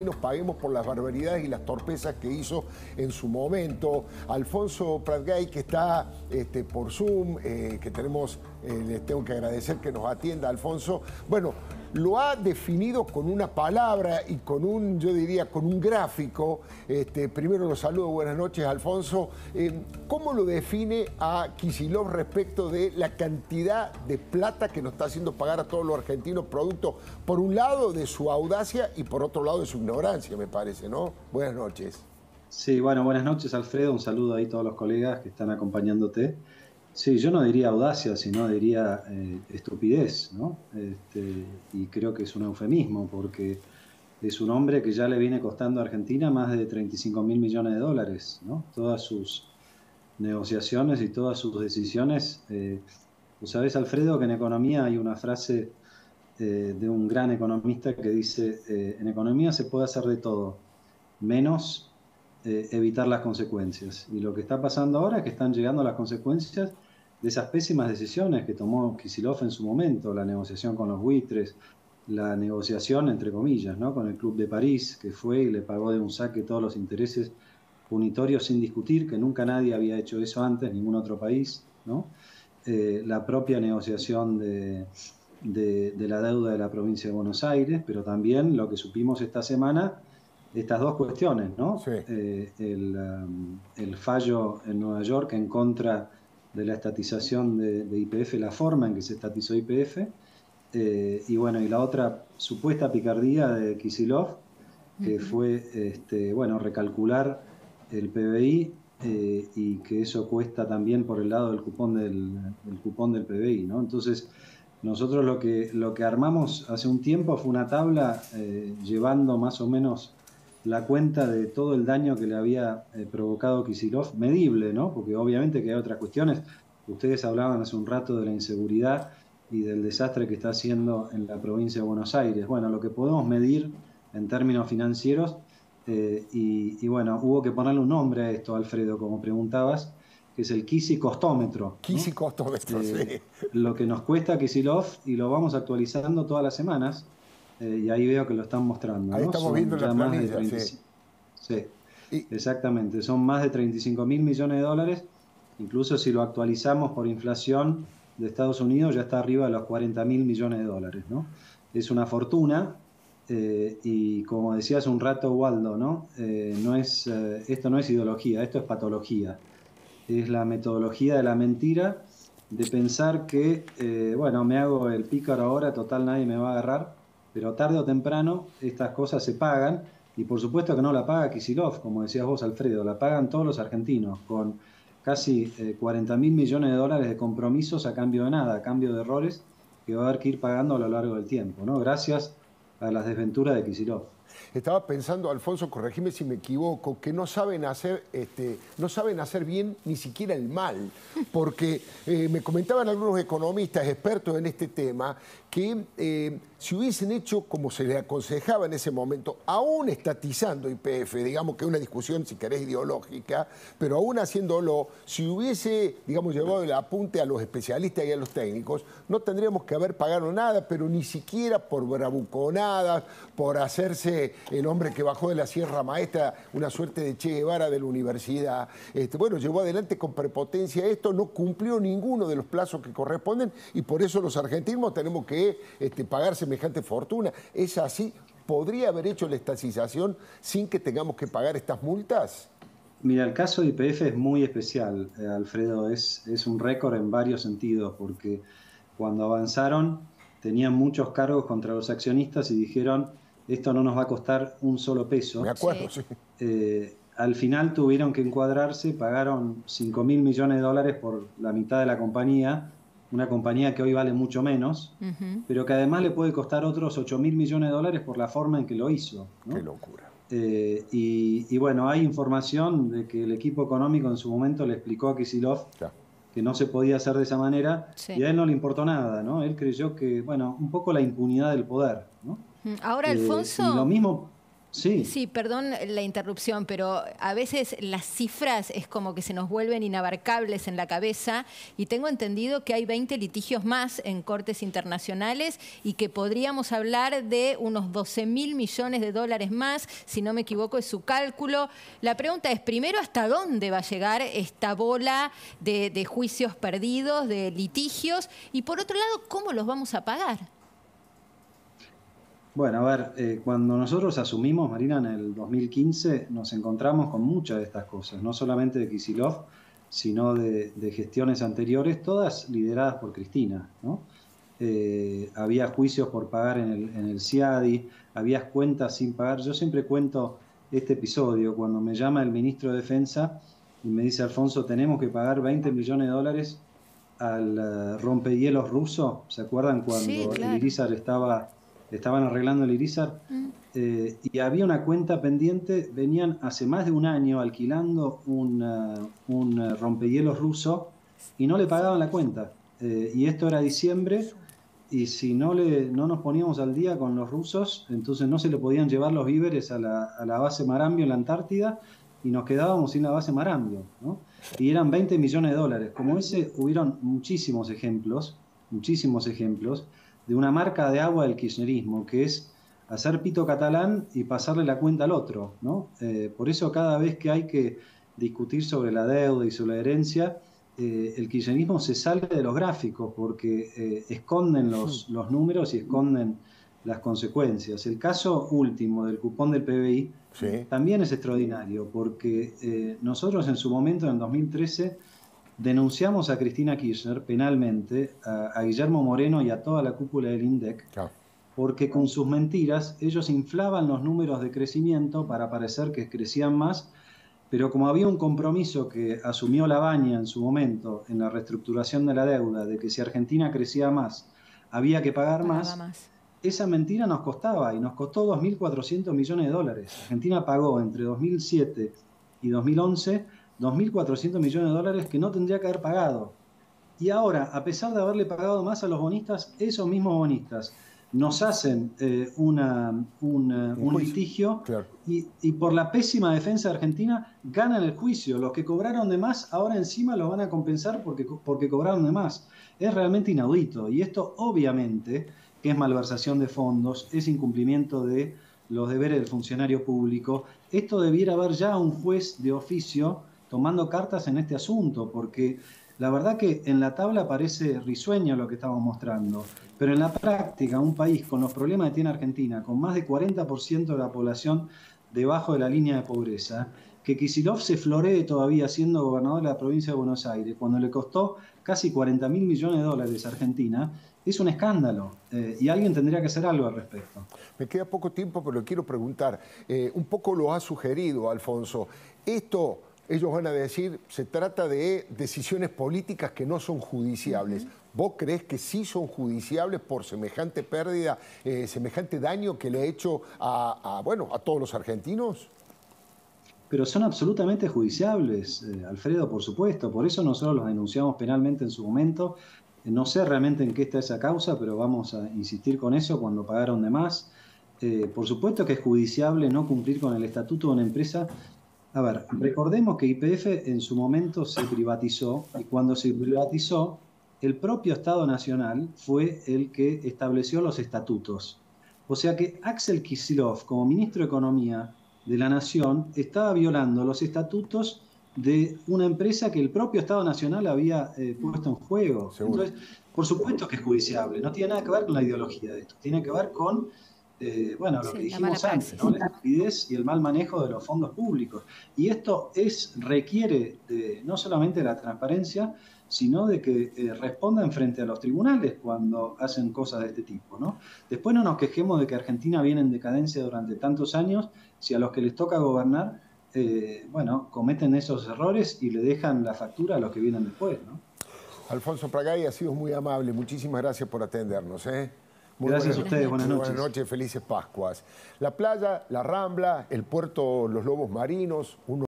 nos paguemos por las barbaridades y las torpezas que hizo en su momento. Alfonso Pratgay, que está por Zoom, que tenemos, les tengo que agradecer que nos atienda, Alfonso. Bueno, lo ha definido con una palabra y con un, yo diría, con un gráfico. Primero lo saludo, buenas noches, Alfonso. ¿Cómo lo define a Kicillof respecto de la cantidad de plata que nos está haciendo pagar a todos los argentinos, producto, por un lado, de su audacia y por otro lado, de su ignorancia, me parece, ¿no? Buenas noches. Sí, bueno, buenas noches, Alfredo. Un saludo ahí a todos los colegas que están acompañándote. Sí, yo no diría audacia, sino diría estupidez, ¿no? Y creo que es un eufemismo, porque es un hombre que ya le viene costando a Argentina más de 35.000 millones de dólares, ¿no? Todas sus negociaciones y todas sus decisiones. Vos sabés, Alfredo, que en economía hay una frase de un gran economista que dice, en economía se puede hacer de todo, menos evitar las consecuencias. Y lo que está pasando ahora es que están llegando las consecuencias de esas pésimas decisiones que tomó Kicillof en su momento, la negociación con los buitres, la negociación, entre comillas, ¿no?, con el Club de París, que fue y le pagó de un saque todos los intereses punitorios sin discutir, que nunca nadie había hecho eso antes, ningún otro país, ¿no? La propia negociación de la deuda de la provincia de Buenos Aires, pero también lo que supimos esta semana, estas dos cuestiones, ¿no? Sí. El fallo en Nueva York en contra de la estatización de YPF, la forma en que se estatizó YPF, y bueno, y la otra supuesta picardía de Kicillof, que fue, bueno, recalcular el PBI, y que eso cuesta también por el lado del cupón del PBI, ¿no? Entonces, nosotros lo que armamos hace un tiempo fue una tabla llevando más o menos la cuenta de todo el daño que le había provocado Kicillof, medible, ¿no? Porque obviamente que hay otras cuestiones. Ustedes hablaban hace un rato de la inseguridad y del desastre que está haciendo en la provincia de Buenos Aires. Bueno, lo que podemos medir en términos financieros, y bueno, hubo que ponerle un nombre a esto, Alfredo, como preguntabas, que es el Kicicostómetro, ¿no? Kicicostómetro, sí. Lo que nos cuesta Kicillof, y lo vamos actualizando todas las semanas, y ahí veo que lo están mostrando, Ahí ¿no? estamos viendo Son la ya más de planilla, 35. sí. Sí, Y, exactamente, son más de 35.000 millones de dólares. Incluso si lo actualizamos por inflación de Estados Unidos, ya está arriba de los 40.000 millones de dólares, ¿no? Es una fortuna, y como decía hace un rato Waldo, ¿no? Esto no es ideología, esto es patología. Es la metodología de la mentira, de pensar que, bueno, me hago el pícaro ahora, total nadie me va a agarrar, pero tarde o temprano estas cosas se pagan, y por supuesto que no la paga Kicillof, como decías vos, Alfredo, la pagan todos los argentinos, con casi 40.000 millones de dólares de compromisos a cambio de nada, a cambio de errores que va a haber que ir pagando a lo largo del tiempo, ¿no? Gracias a las desventuras de Kicillof. Estaba pensando, Alfonso, corregime si me equivoco, que no saben hacer bien ni siquiera el mal, porque me comentaban algunos economistas expertos en este tema que si hubiesen hecho como se les aconsejaba en ese momento, aún estatizando YPF, digamos que es una discusión, si querés, ideológica, pero aún haciéndolo, si hubiese, digamos, llevado el apunte a los especialistas y a los técnicos, no tendríamos que haber pagado nada, pero ni siquiera por bravuconadas, por hacerse el hombre que bajó de la Sierra Maestra, una suerte de Che Guevara de la universidad. Bueno, llevó adelante con prepotencia esto, no cumplió ninguno de los plazos que corresponden y por eso los argentinos tenemos que pagar semejante fortuna. ¿Es así? ¿Podría haber hecho la estatización sin que tengamos que pagar estas multas? Mira, el caso de YPF es muy especial, Alfredo, es un récord en varios sentidos, porque cuando avanzaron tenían muchos cargos contra los accionistas y dijeron, esto no nos va a costar un solo Me peso. acuerdo, sí. Al final tuvieron que encuadrarse, pagaron 5.000 millones de dólares por la mitad de la compañía, una compañía que hoy vale mucho menos, pero que además le puede costar otros 8.000 millones de dólares por la forma en que lo hizo, Qué ¿no? locura. Y bueno, hay información de que el equipo económico en su momento le explicó a Kicillof Ya. que no se podía hacer de esa manera, y Sí. a él no le importó nada, ¿no? Él creyó que, bueno, un poco la impunidad del poder, ¿no? Ahora, Y lo Alfonso, mismo, Sí. Sí, perdón la interrupción, pero a veces las cifras es como que se nos vuelven inabarcables en la cabeza y tengo entendido que hay 20 litigios más en cortes internacionales y que podríamos hablar de unos 12.000 millones de dólares más, si no me equivoco es su cálculo. La pregunta es, primero, ¿hasta dónde va a llegar esta bola de juicios perdidos, de litigios? Y por otro lado, ¿cómo los vamos a pagar? Bueno, a ver, cuando nosotros asumimos, Marina, en el 2015, nos encontramos con muchas de estas cosas, no solamente de Kicillof, sino de gestiones anteriores, todas lideradas por Cristina, ¿no? Había juicios por pagar en el CIADI, había cuentas sin pagar. Yo siempre cuento este episodio, cuando me llama el ministro de Defensa y me dice, Alfonso, tenemos que pagar 20 millones de dólares al rompehielos ruso. ¿Se acuerdan cuando Sí, claro. el Irizar estaban arreglando el Irizar? Y había una cuenta pendiente, venían hace más de un año alquilando un rompehielos ruso y no le pagaban la cuenta. Y esto era diciembre, y si no nos poníamos al día con los rusos, entonces no se le podían llevar los víveres a la base Marambio en la Antártida y nos quedábamos sin la base Marambio, ¿no? Y eran 20 millones de dólares. Como ese, hubieron muchísimos ejemplos de una marca de agua del kirchnerismo, que es hacer pito catalán y pasarle la cuenta al otro, ¿no? Por eso cada vez que hay que discutir sobre la deuda y sobre la herencia, el kirchnerismo se sale de los gráficos porque esconden los números y esconden las consecuencias. El caso último del cupón del PBI también es extraordinario porque nosotros en su momento, en 2013, denunciamos a Cristina Kirchner penalmente, a Guillermo Moreno y a toda la cúpula del INDEC, porque con sus mentiras ellos inflaban los números de crecimiento para parecer que crecían más, pero como había un compromiso que asumió Labaña en su momento en la reestructuración de la deuda, de que si Argentina crecía más, había que pagar más, esa mentira nos costaba, y nos costó 2.400 millones de dólares. Argentina pagó entre 2007 y 2011 2.400 millones de dólares que no tendría que haber pagado. Y ahora, a pesar de haberle pagado más a los bonistas, esos mismos bonistas nos hacen un litigio, claro, y por la pésima defensa de Argentina ganan el juicio. Los que cobraron de más ahora encima lo van a compensar porque cobraron de más. Es realmente inaudito, y esto obviamente que es malversación de fondos, es incumplimiento de los deberes del funcionario público. Esto debiera haber ya un juez de oficio tomando cartas en este asunto, porque la verdad que en la tabla parece risueño lo que estamos mostrando, pero en la práctica un país con los problemas que tiene Argentina, con más de 40% de la población debajo de la línea de pobreza, que Kicillof se floree todavía siendo gobernador de la provincia de Buenos Aires, cuando le costó casi 40.000 millones de dólares a Argentina, es un escándalo, y alguien tendría que hacer algo al respecto. Me queda poco tiempo, pero le quiero preguntar, un poco lo ha sugerido Alfonso, esto... Ellos van a decir, se trata de decisiones políticas que no son judiciables. ¿Vos creés que sí son judiciables por semejante pérdida, semejante daño que le ha hecho a todos los argentinos? Pero son absolutamente judiciables, Alfredo, por supuesto. Por eso nosotros los denunciamos penalmente en su momento. No sé realmente en qué está esa causa, pero vamos a insistir con eso cuando pagaron de más. Por supuesto que es judiciable no cumplir con el estatuto de una empresa. A ver, recordemos que YPF en su momento se privatizó, y cuando se privatizó, el propio Estado Nacional fue el que estableció los estatutos. O sea que Axel Kicillof, como ministro de Economía de la Nación, estaba violando los estatutos de una empresa que el propio Estado Nacional había puesto en juego. Seguro. Entonces, por supuesto que es judiciable, no tiene nada que ver con la ideología de esto, tiene que ver con... lo que dijimos antes, ¿no? La estupidez y el mal manejo de los fondos públicos. Y esto requiere no solamente de la transparencia, sino de que respondan frente a los tribunales cuando hacen cosas de este tipo, ¿no? Después no nos quejemos de que Argentina viene en decadencia durante tantos años, si a los que les toca gobernar, cometen esos errores y le dejan la factura a los que vienen después, ¿no? Alfonso Pragay ha sido muy amable, muchísimas gracias por atendernos, Gracias a ustedes, buenas noches. Buenas noches, felices Pascuas. La playa, la Rambla, el puerto Los Lobos Marinos,